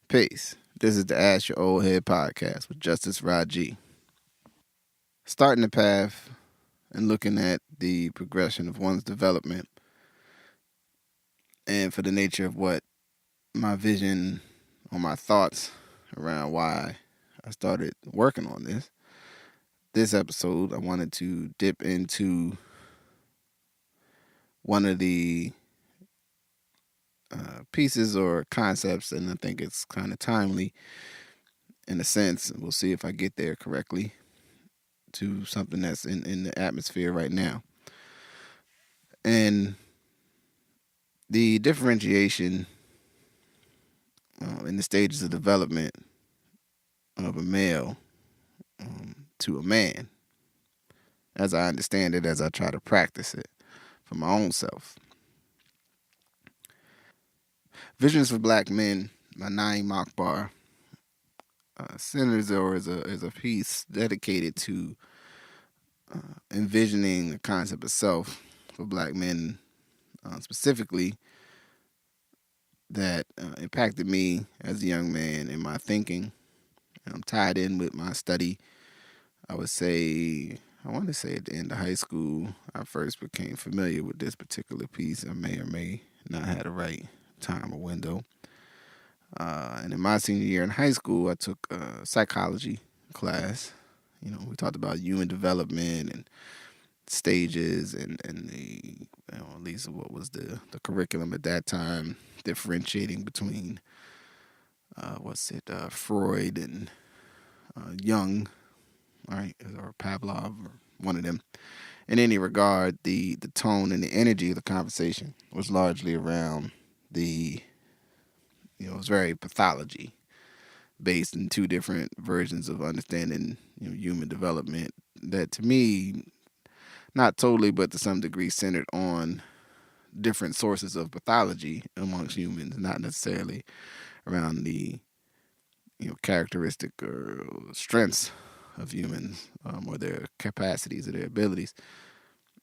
Peace. This is the Ask Your Oldhead podcast with Justice Rajee. Starting the path and looking at the progression of one's development and for the nature of what my vision or my thoughts around why I started working on this. This episode, I wanted to dip into one of the pieces or concepts, and I think it's kind of timely in a sense. We'll see if I get there correctly to something that's in the atmosphere right now. And the differentiation in the stages of development of a male to a man, as I understand it, as I try to practice it for my own self. Visions for Black Men by Naeem Akbar centers or is a piece dedicated to envisioning the concept of self for Black men specifically that impacted me as a young man in my thinking. Tied in with my study. I want to say at the end of high school, I first became familiar with this particular piece. I may or may not have the right time or window. And in my senior year in high school, I took a psychology class. We talked about human development and stages and the, at least what was the curriculum at that time, differentiating between Freud and Jung, all right, or Pavlov, or one of them. In any regard, the tone and the energy of the conversation was largely around it was very pathology based in two different versions of understanding human development that to me, not totally, but to some degree centered on different sources of pathology amongst humans, not necessarily around the characteristic or strengths of humans or their capacities or their abilities,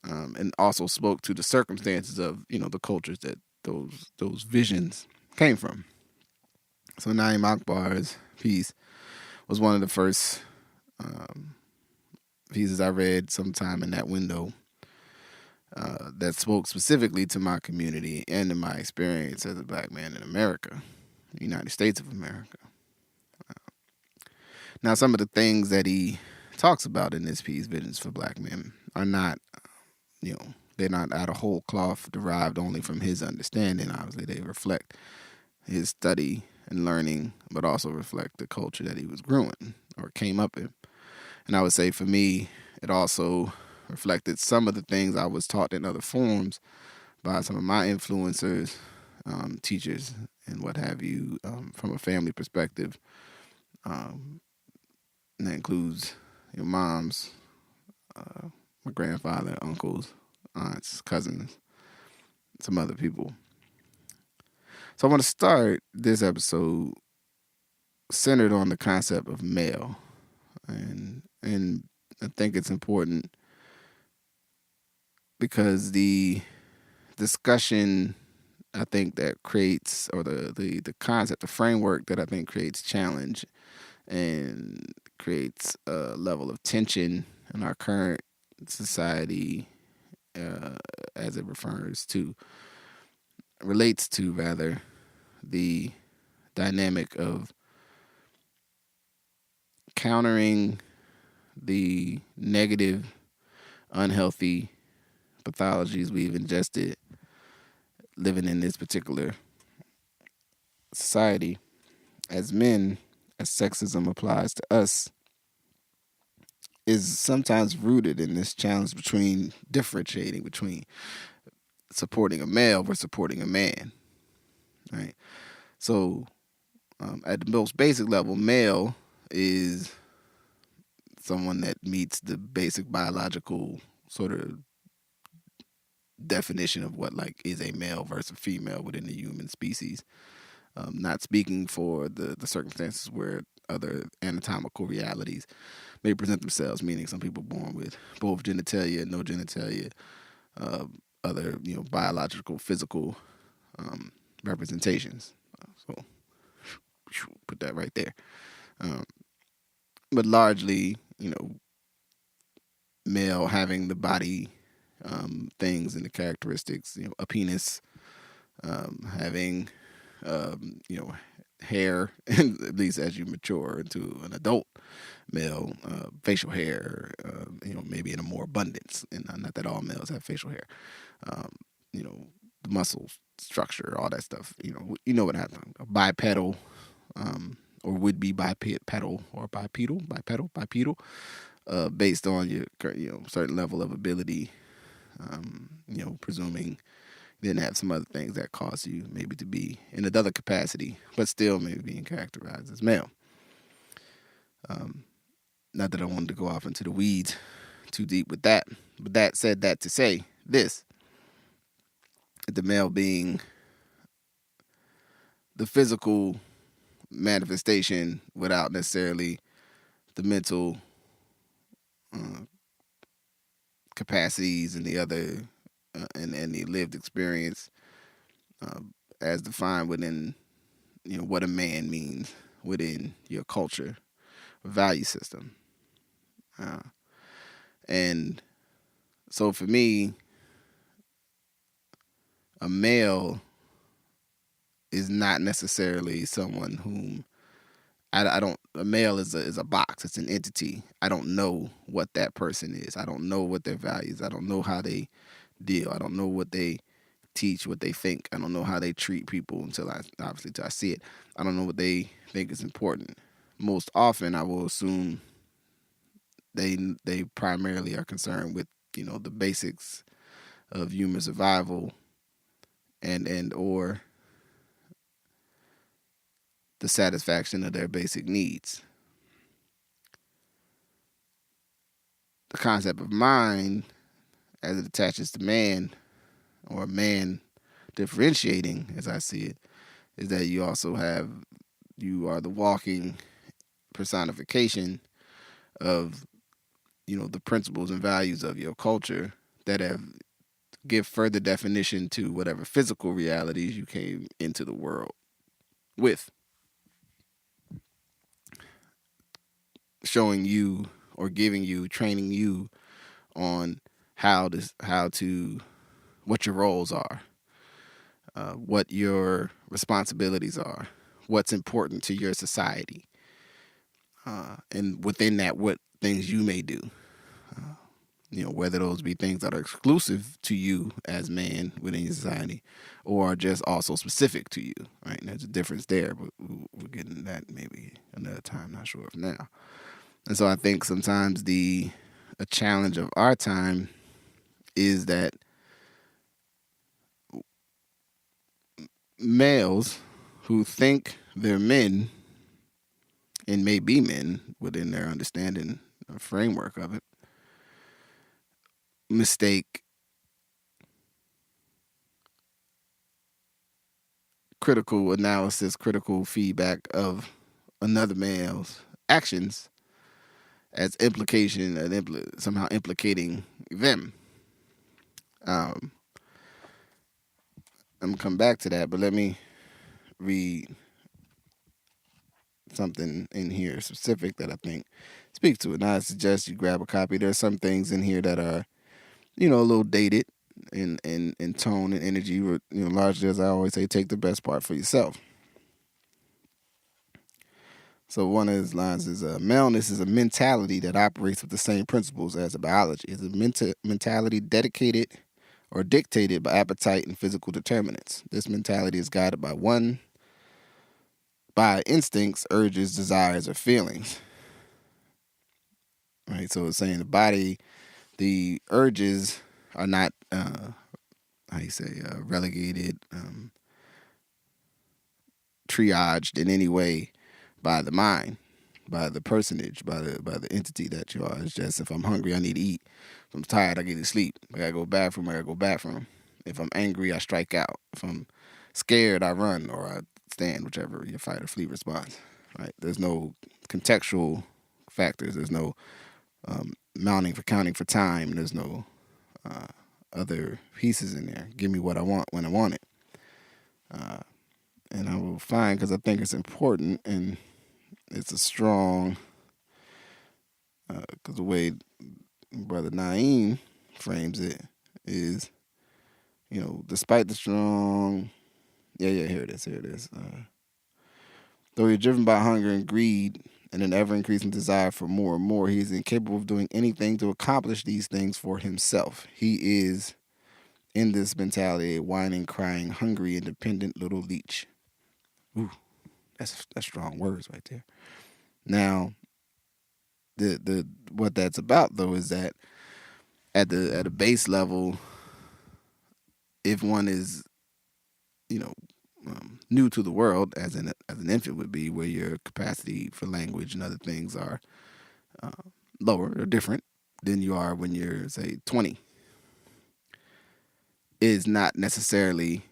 and also spoke to the circumstances of the cultures that those visions came from. So Naeem Akbar's piece was one of the first pieces I read sometime in that window that spoke specifically to my community and to my experience as a Black man in America, the United States of America. Now, some of the things that he talks about in this piece, Visions for Black Men, are not, they're not out of whole cloth derived only from his understanding. Obviously, they reflect his study and learning, but also reflect the culture that he was growing or came up in. And I would say for me, it also reflected some of the things I was taught in other forms by some of my influencers, teachers, and what have you, from a family perspective. And that includes your moms, my grandfather, uncles, aunts, cousins, some other people. So I want to start this episode centered on the concept of male. And I think it's important because the discussion I think that creates, or the concept, the framework that I think creates challenge and creates a level of tension in our current society as it relates to rather the dynamic of countering the negative, unhealthy pathologies we've ingested living in this particular society as men, as sexism applies to us, is sometimes rooted in this challenge between differentiating between supporting a male versus supporting a man, right? So at the most basic level, male is someone that meets the basic biological sort of definition of what is a male versus a female within the human species. Not speaking for the circumstances where other anatomical realities may present themselves, meaning some people born with both genitalia and no genitalia, other biological, physical representations. So that right there. Um, but largely, male having the body things and the characteristics, a penis, having hair, at least as you mature into an adult male, facial hair, maybe in a more abundance. And not that all males have facial hair. Um, the muscle structure, all that stuff. You know what happened. A bipedal, or would be bipedal or bipedal, based on your certain level of ability. Presuming then have some other things that cause you maybe to be in another capacity, but still maybe being characterized as male. Not that I wanted to go off into the weeds too deep with that, but that said that to say this: the male being the physical manifestation without necessarily the mental capacities and the other and the lived experience uh, as defined within what a man means within your culture value system. And so for me, a male is not necessarily someone whom I don't. A male is a box. It's an entity. I don't know what that person is. I don't know what their values. I don't know how they deal. I don't know what they teach, what they think. I don't know how they treat people until I see it. I don't know what they think is important. Most often, I will assume they primarily are concerned with the basics of human survival and or the satisfaction of their basic needs. The concept of mind, as it attaches to man, or man differentiating, as I see it, is that you are the walking personification of the principles and values of your culture that have give further definition to whatever physical realities you came into the world with, showing you or giving you, training you on how to what your roles are, what your responsibilities are, what's important to your society, and within that, what things you may do. Whether those be things that are exclusive to you as man within your society, or are just also specific to you, right? And there's a difference there, but we'll get into that maybe another time. Not sure of now. And so I think sometimes a challenge of our time is that males who think they're men and may be men within their understanding or framework of it mistake critical analysis, critical feedback of another male's actions as implication and somehow implicating them. I'm gonna come back to that, but let me read something in here specific that I think speaks to it. Now I suggest you grab a copy. There's some things in here that are, a little dated in tone and energy. Largely, as I always say, take the best part for yourself. So one of his lines is, maleness is a mentality that operates with the same principles as a biology. It's a mentality dedicated or dictated by appetite and physical determinants. This mentality is guided by instincts, urges, desires, or feelings. Right. So it's saying the body, the urges are not, relegated, triaged in any way by the mind, by the personage, by the entity that you are. It's just, if I'm hungry, I need to eat. If I'm tired, I get to sleep. I gotta go bathroom, I gotta go bathroom. If I'm angry, I strike out. If I'm scared, I run or I stand, whichever your fight or flee response. Right? There's no contextual factors. There's no counting for time. There's no other pieces in there. Give me what I want when I want it. And I will find, because I think it's important, and It's a strong, because the way Brother Naeem frames it is, despite the strong, yeah, here it is. Though he is driven by hunger and greed and an ever increasing desire for more and more, he is incapable of doing anything to accomplish these things for himself. He is, in this mentality, a whining, crying, hungry, independent little leech. Ooh, that's strong words right there. Now, the what that's about though is that at a base level, if one is, you know, new to the world, as an infant would be, where your capacity for language and other things are uh, lower or different than you are when you're, say, 20, is not necessarily,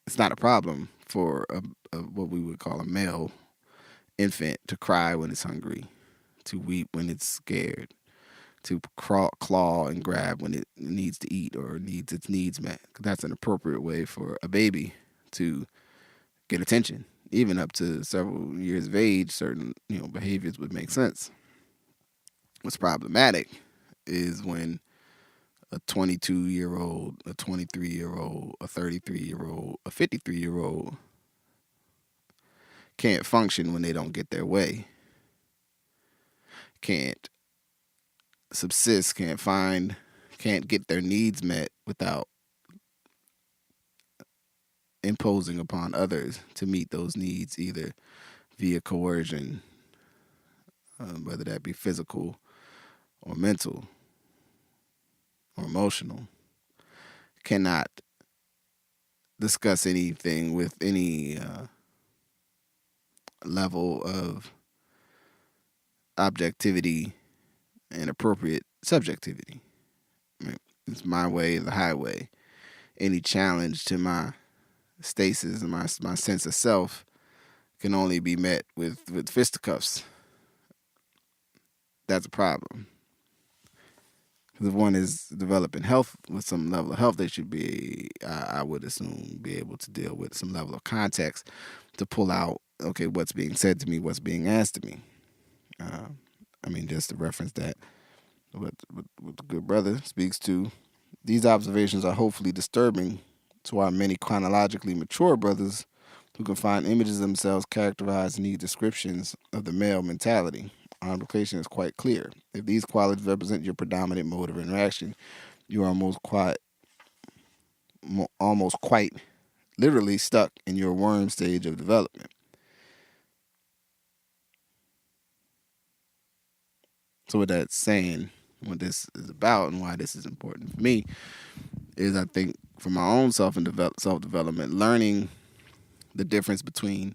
it's not a problem for what we would call a male infant to cry when it's hungry, to weep when it's scared, to claw and grab when it needs to eat or needs its needs met. That's an appropriate way for a baby to get attention. Even up to several years of age, certain behaviors would make sense. What's problematic is when a 22-year-old, a 23-year-old, a 33-year-old, a 53-year-old can't function when they don't get their way, can't subsist, can't get their needs met without imposing upon others to meet those needs, either via coercion, whether that be physical or mental or emotional, cannot discuss anything with any level of objectivity and appropriate subjectivity. Right? It's my way, the highway. Any challenge to my stasis and my sense of self can only be met with fisticuffs. That's a problem. Because if one is developing health with some level of health, they should be, I would assume, be able to deal with some level of context to pull out, okay, what's being said to me, what's being asked of me. Just to reference that, what the good brother speaks to, these observations are hopefully disturbing to our many chronologically mature brothers who can find images of themselves characterized and need descriptions of the male mentality. Our implication is quite clear. If these qualities represent your predominant mode of interaction, you are almost quite literally stuck in your worm stage of development. So what that's saying, what this is about, and why this is important for me, is I think for my own self-development, learning the difference between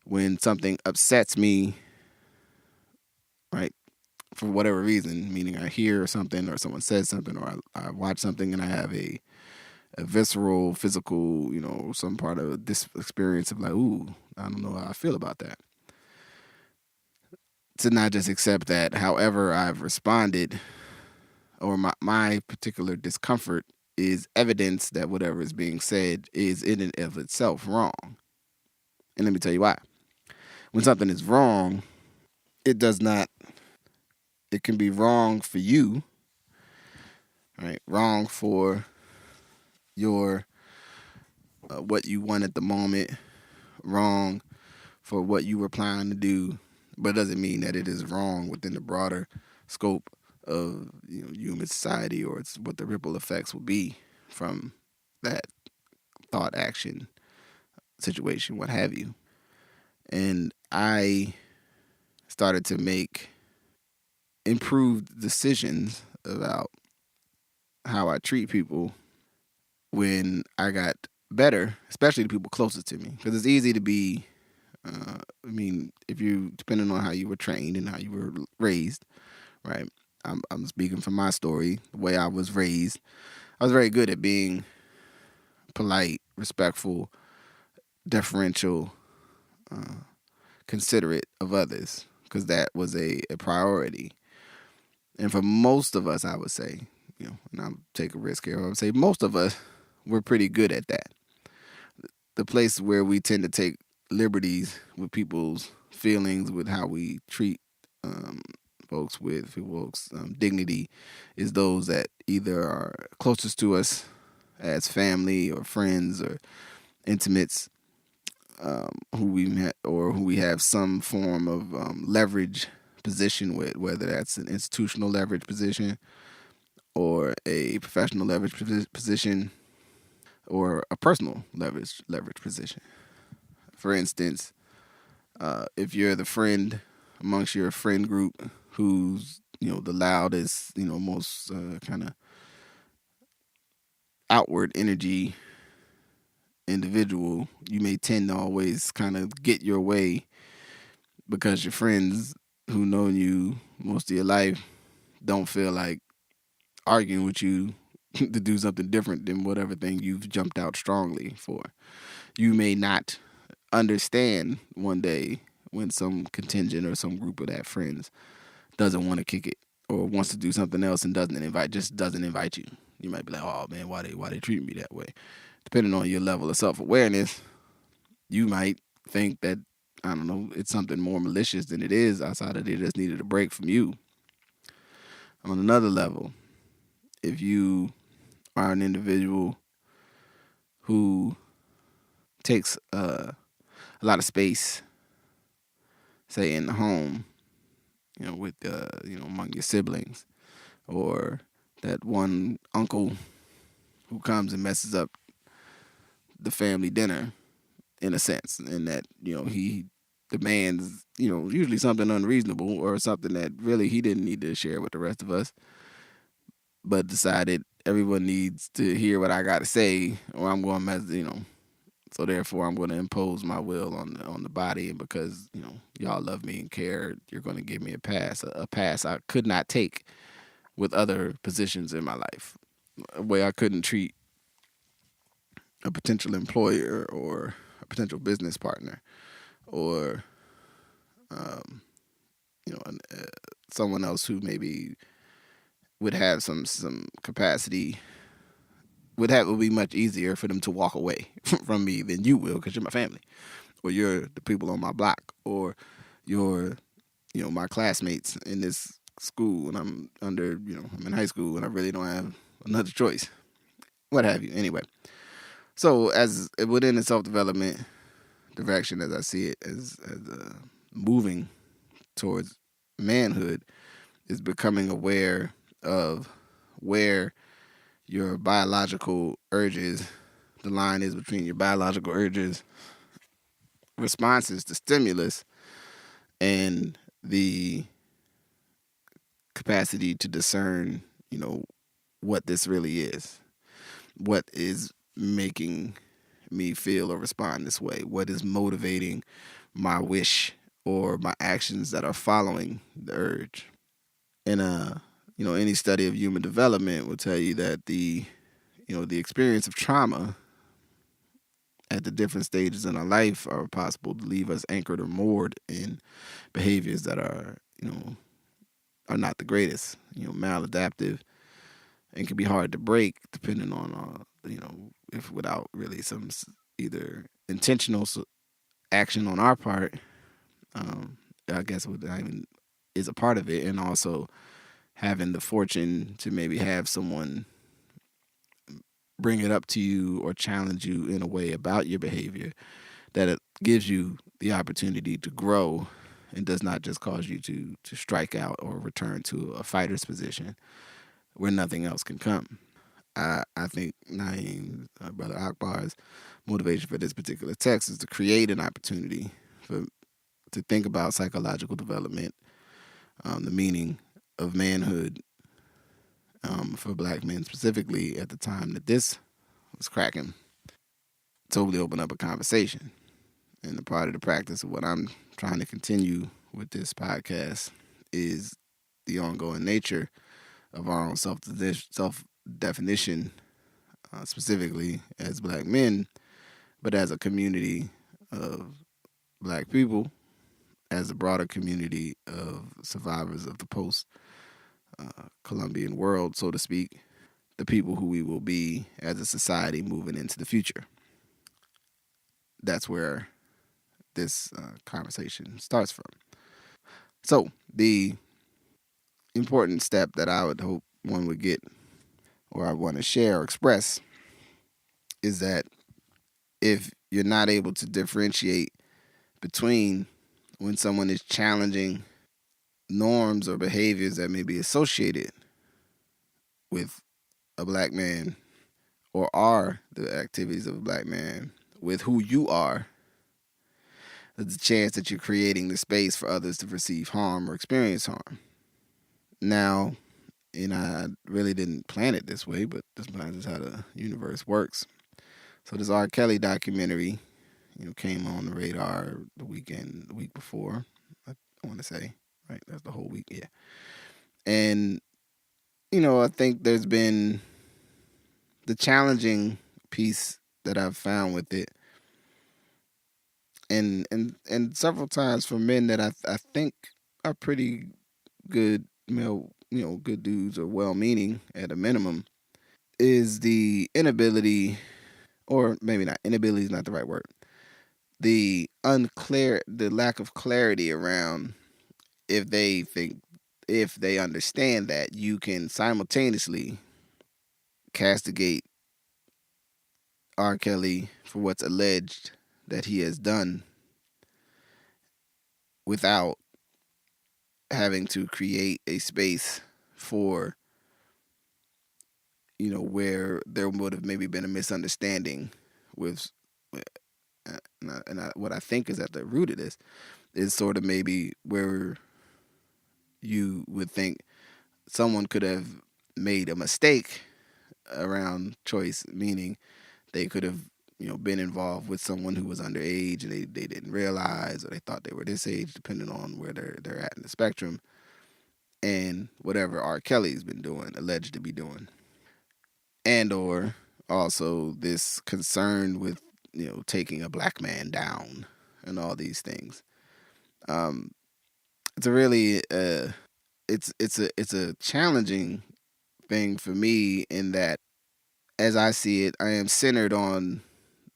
when something upsets me, right, for whatever reason, meaning I hear something or someone says something or I watch something and I have a visceral, physical, some part of this experience of like, ooh, I don't know how I feel about that. To not just accept that however I've responded or my particular discomfort is evidence that whatever is being said is in and of itself wrong. And let me tell you why. When something is wrong, it can be wrong for you, right? Wrong for your what you want at the moment, wrong for what you were planning to do, but it doesn't mean that it is wrong within the broader scope of human society, or it's what the ripple effects will be from that thought, action, situation, what have you. And I started to make improved decisions about how I treat people when I got better, especially the people closest to me. Because it's easy to be, if you, depending on how you were trained and how you were raised, right? I'm speaking from my story, the way I was raised. I was very good at being polite, respectful, deferential, considerate of others, because that was a priority. And for most of us, I would say, and I'll take a risk here, I would say most of us were pretty good at that. The place where we tend to take liberties with people's feelings, with how we treat um, folks, with folks' dignity, is those that either are closest to us as family or friends or intimates, who we met or who we have some form of leverage position with, whether that's an institutional leverage position or a professional leverage position or a personal leverage position. For instance, if you're the friend amongst your friend group who's the loudest, most kind of outward energy individual, you may tend to always kind of get your way because your friends who know you most of your life don't feel like arguing with you to do something different than whatever thing you've jumped out strongly for. You may not understand one day when some contingent or some group of that friends doesn't want to kick it or wants to do something else and doesn't invite you. You might be like, oh man, why they treat me that way? Depending on your level of self awareness, you might think that, I don't know, it's something more malicious than it is, outside of they just needed a break from you. On another level, if you are an individual who takes a lot of space, say in the home, with among your siblings, or that one uncle who comes and messes up the family dinner, in a sense, and that he demands usually something unreasonable or something that really he didn't need to share with the rest of us, but decided everyone needs to hear what I got to say, or I'm going to mess. So therefore, I'm going to impose my will on the body, and because y'all love me and care, you're going to give me a pass I could not take with other positions in my life, a way I couldn't treat a potential employer or a potential business partner, or um, someone else who maybe would have some capacity. Would be much easier for them to walk away from me than you will, because you're my family, or you're the people on my block, or you're my classmates in this school, and I'm in high school, and I really don't have another choice, what have you. Anyway, so as within the self development direction, as I see it, as moving towards manhood, is becoming aware of where your biological urges, the line is between your biological urges, responses to stimulus, and the capacity to discern, what this really is. What is making me feel or respond this way? What is motivating my wish or my actions that are following the urge? And any study of human development will tell you that the experience of trauma at the different stages in our life are possible to leave us anchored or moored in behaviors that are not the greatest, maladaptive, and can be hard to break depending on, if without really some either intentional action on our part, um, I guess what even is a part of it, and also having the fortune to maybe have someone bring it up to you or challenge you in a way about your behavior that it gives you the opportunity to grow and does not just cause you to strike out or return to a fighter's position where nothing else can come. I think Naeem, Brother Akbar's motivation for this particular text is to create an opportunity to think about psychological development, the meaning of manhood, for black men specifically at the time that this was cracking. Totally open up a conversation. And a part of the practice of what I'm trying to continue with this podcast is the ongoing nature of our own self definition, specifically as black men, but as a community of black people, as a broader community of survivors of the post Columbian world, so to speak, the people who we will be as a society moving into the future. That's where this conversation starts from. So the important step that I would hope one would get, or I want to share or express, is that if you're not able to differentiate between when someone is challenging norms or behaviors that may be associated with a black man or are the activities of a black man with who you are, there's a chance that you're creating the space for others to perceive harm or experience harm. Now, I really didn't plan it this way, but this is how the universe works. So this R. Kelly documentary, came on the radar the week before. I want to say, right? That's the whole week, yeah. And I think there's been the challenging piece that I've found with it, and several times for men that I think are pretty good male, good dudes or well-meaning at a minimum, is the inability, or maybe not inability is not the right word, the lack of clarity around if they think, if they understand that you can simultaneously castigate R. Kelly for what's alleged that he has done without having to create a space for, where there would have maybe been a misunderstanding with, what I think is at the root of this is sort of maybe where you would think someone could have made a mistake around choice, meaning they could have, been involved with someone who was underage and they didn't realize, or they thought they were this age, depending on where they're at in the spectrum, and whatever R. Kelly's been doing, alleged to be doing. And or also this concern with, taking a black man down and all these things. Um, it's a really it's a challenging thing for me in that, as I see it, I am centered on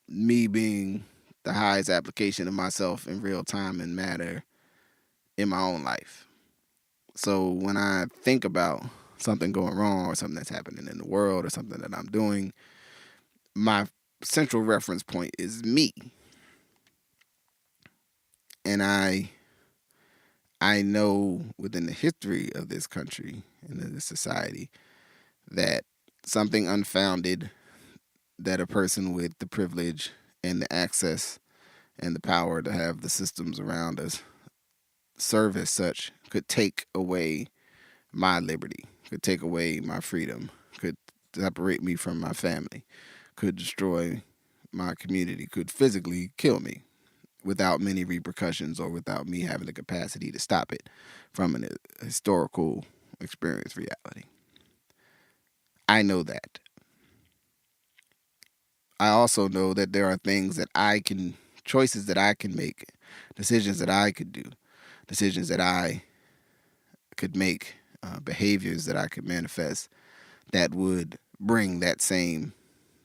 me being the highest application of myself in real time and matter in my own life. So when I think about something going wrong or something that's happening in the world or something that I'm doing, my central reference point is me. And I know within the history of this country and of this society that something unfounded, that a person with the privilege and the access and the power to have the systems around us serve as such could take away my liberty, could take away my freedom, could separate me from my family, could destroy my community, could physically kill me without many repercussions or without me having the capacity to stop it from an historical experience reality. I know that. I also know that there are things that choices that I can make, decisions that I could do, decisions that I could make, behaviors that I could manifest that would bring that same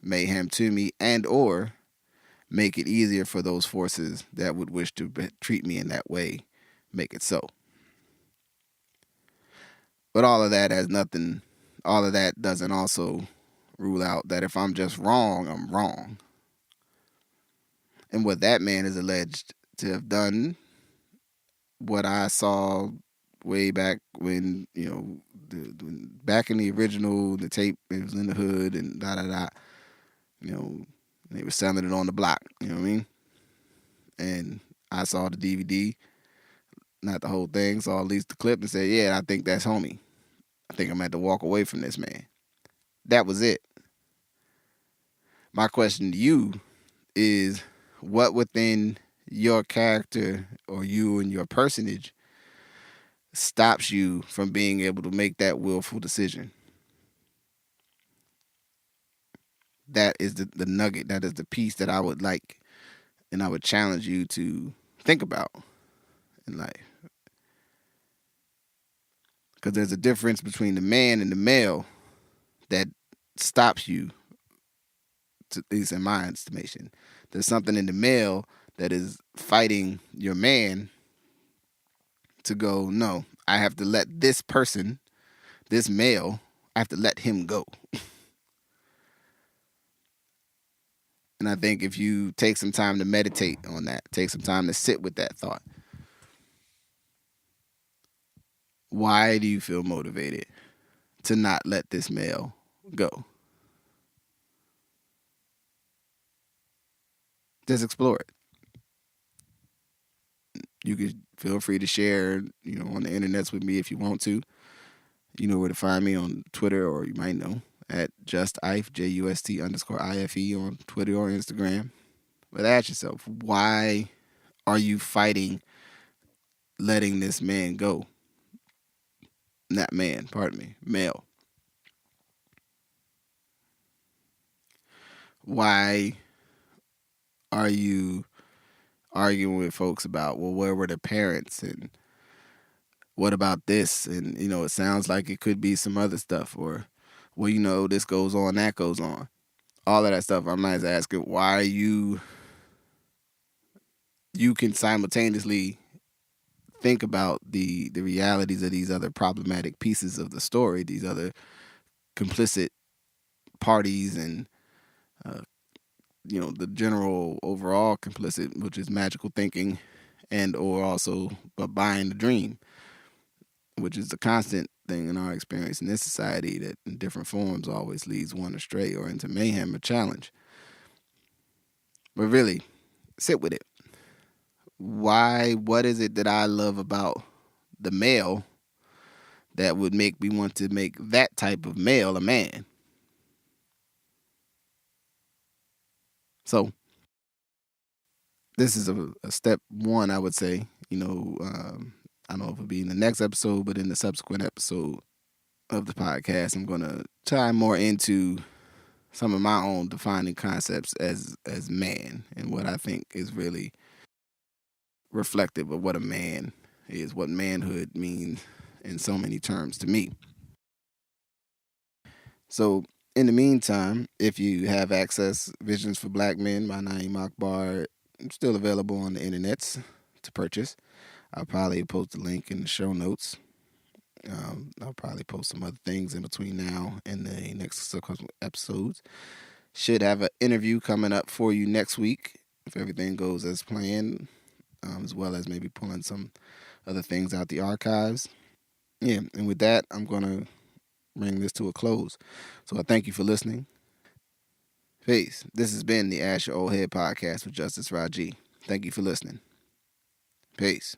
mayhem to me, and or make it easier for those forces that would wish to treat me in that way, make it so. But all of that doesn't also rule out that if I'm just wrong, I'm wrong. And what that man is alleged to have done, what I saw way back when, back in the original, the tape, it was in the hood and da da da, they were selling it on the block, you know what I mean? And I saw the DVD, not the whole thing, saw at least the clip and said, yeah, I think that's homie. I think I'm going to have to walk away from this man. That was it. My question to you is, what within your character or you and your personage stops you from being able to make that willful decision? That is the nugget. That is the piece that I would like and I would challenge you to think about in life. Because there's a difference between the man and the male that stops you, at least in my estimation. There's something in the male that is fighting your man to go, no, I have to let this person, this male, I have to let him go. And I think if you take some time to meditate on that, take some time to sit with that thought, why do you feel motivated to not let this male go? Just explore it. You can feel free to share, on the internets with me if you want to. You know where to find me on Twitter, or you might know at JustIfe, JUST_IFE on Twitter or Instagram. But ask yourself, why are you fighting letting this man go? Not man, pardon me, male. Why are you arguing with folks about, well, where were the parents and what about this? And, it sounds like it could be some other stuff, or, well, this goes on, that goes on. All of that stuff, I might ask it, why are you can simultaneously think about the realities of these other problematic pieces of the story, these other complicit parties, and the general overall complicit, which is magical thinking, and or also buying the dream, which is the constant thing in our experience in this society that in different forms always leads one astray or into mayhem or challenge. But really, sit with it. What is it that I love about the male that would make me want to make that type of male a man? So this is a step one, I would say. I don't know if it'll be in the next episode, but in the subsequent episode of the podcast, I'm going to tie more into some of my own defining concepts as man, and what I think is really reflective of what a man is, what manhood means in so many terms to me. So in the meantime, if you have access, Visions for Black Men by Naeem Akbar, still available on the internets to purchase. I'll probably post a link in the show notes. I'll probably post some other things in between now and the next episodes. Should have an interview coming up for you next week if everything goes as planned, as well as maybe pulling some other things out the archives. Yeah, and with that, I'm going to bring this to a close. So I thank you for listening. Peace. This has been the Ask Your Oldhead podcast with Justice Rajee. Thank you for listening. Peace.